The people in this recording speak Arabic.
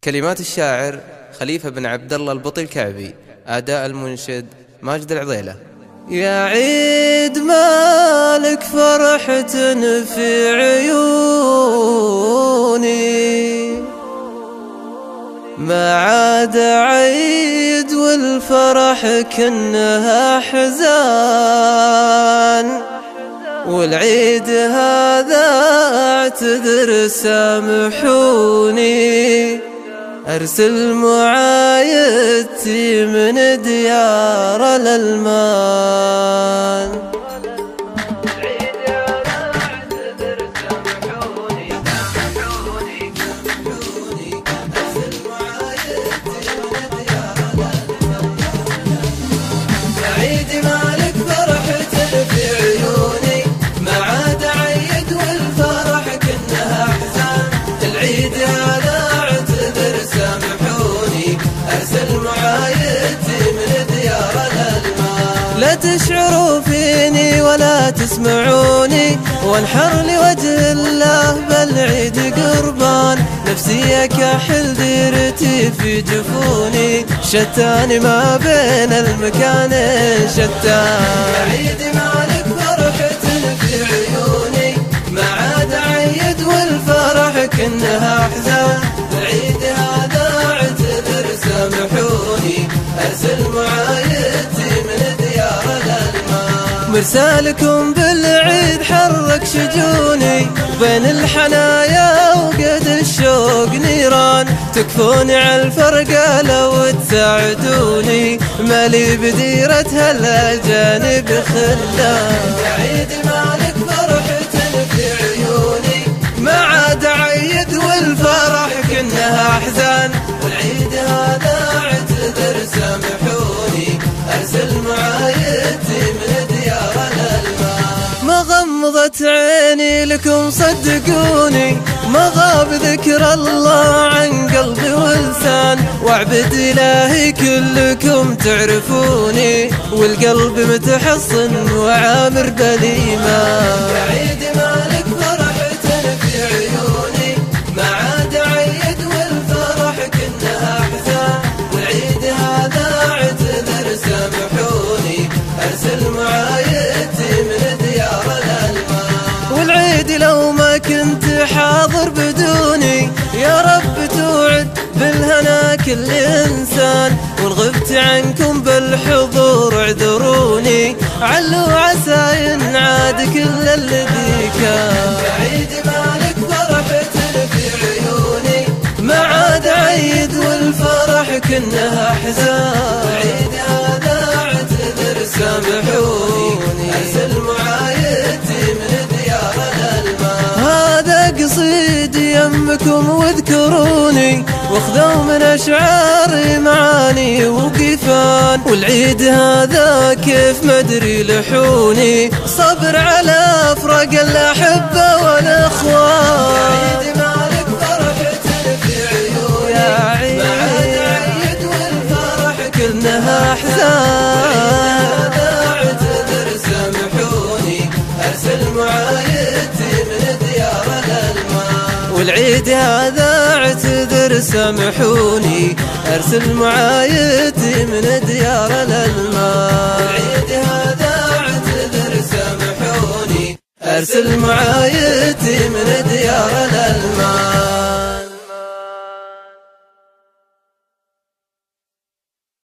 كلمات الشاعر خليفة بن عبد الله البطي الكعبي، أداء المنشد ماجد العضيلة. يا عيد مالك فرحة في عيوني، ما عاد عيد والفرح كأنها حزان، والعيد هذا اعتذر سامحوني، أرسل معايدتي من ديار الألمان. لا تشعروا فيني ولا تسمعوني، وانحر لوجه الله بالعيد قربان، نفسي كحل ديرتي في جفوني، شتان ما بين المكان شتان. يا عيد مالك فرحة في عيوني، ما عاد عيد والفرح كأنها أحزان، العيد هذا اعتذر سامحوني، أرسل معايدتي من ديار الألمان. مرسالكم بالعيد حرك شجوني، بين الحنايا وقد الشوق نيران، تكفوني على الفرقة لو تساعدوني، مالي بديرة هالأجانب خلان. يا عيد مالك فرحة في عيوني، ما عاد عيد والفرح كأنها أحزان، والعيد هذا اعتذر سامحوني، أرسل معايدتي من ديار الألمان. ما غمضت عيني لكم صدقوني، ما غاب ذكر الله عن قلبي ولسان، واعبد إلهي كلكم تعرفوني، والقلب متحصن وعامر بالإيمان. يا عيد مالك فرحة في عيوني، ما عاد عيد والفرح كأنها أحزان، والعيد هذا اعتذر سامحوني، أرسل معايدتي من ديار الألمان. والعيد لو ما كنت حاضر بدوني، يا رب توعد بالهنا كل إنسان، وإن غبت عنكم بالحضور اعذروني، علوا عسى ينعاد كل الذي كان. يا عيد مالك فرحة في عيوني، ما عاد عيد والفرح كأنها أحزان، العيد هذا اعتذر سامحوني، أرسل معايدتي من ديار الألمان. هذا قصيدي يمكم واذكروني، واخذوا من أشعاري معاني وقفان، والعيد هذا كيف مدري لحوني، صبر على فراق الأحبة والأخوان. يا عيد مالك فرحة في عيوني، يا عيد ما عاد عيد والفرح كأنها أحزان، هذا اعتذر سامحوني، أرسل معايدتي من ديار الألمان. والعيد هذا اعتذر سامحوني، أرسل معايدتي من ديار الألمان. والعيد هذا اعتذر سامحوني، أرسل معايدتي من ديار الألمان.